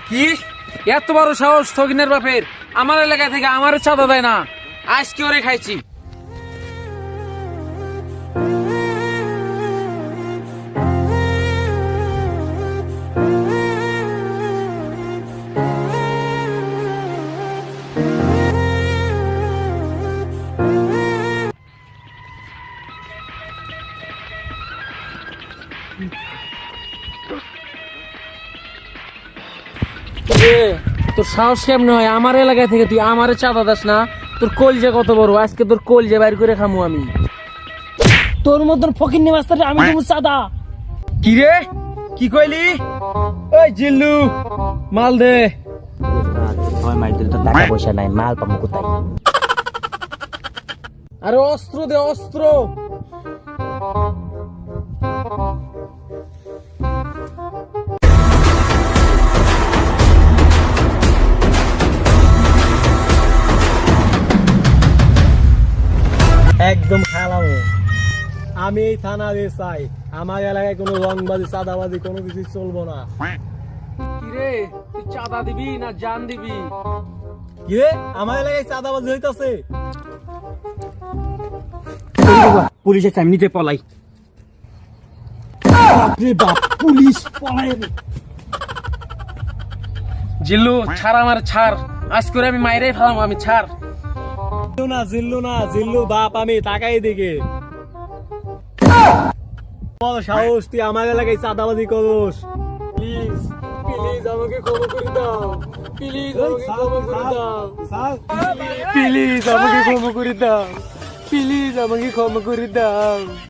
কি এত বড় সাহস থকিনের বাপের আমার এলাকা থেকে আমার চাঁদা দেয় না, আজকে ওরে খাইছি। তোর সাহস কেমন হয় আমার এলাকা থেকে তুই আমারে চাঁদা দাস না? তোর কলজা কত বড়, আজকে তোর কলজা বাইর করে খামু আমি। তোর মতন ফকিন্নি মাস্টার আমি দেবো চাঁদা। কি রে কি কইলি? ওই জিল্লু মাল দে। টাকা পয়সা নাই, মাল পাবো কোথায়? আরে অস্ত্র দে, অস্ত্র। একদম খেলাম। আমি এই থানা দিয়ে চাই, আমার এলাকায় কোনো রংবাজি চাঁদাবাজি কোনো কিছু চলবো না। কি রে তুই চাঁদা দিবি না জান দিবি? কি আমার এলাকায় চাঁদাবাজি হইতাছে? পুলিশের সামনেতে পলাই। বাপরে বাপ, পুলিশ পলায়। জিল্লু ছাড় আমার, ছাড়। আজ করে আমি মাইরে ফেলাম, আমি ছাড়। জিল্লু না, জিল্লু বাপ আমি, তাকাই দিকে। সাহস তুই আমার এলাকায় চাঁদাবাজি করস? প্লিজ প্লিজ আমাকে ক্ষমা করে দাও, প্লিজ আমাকে ক্ষমা করে দাও, প্লিজ আমাকে ক্ষমা করে দাও, প্লিজ আমাকে ক্ষমা করে দাও।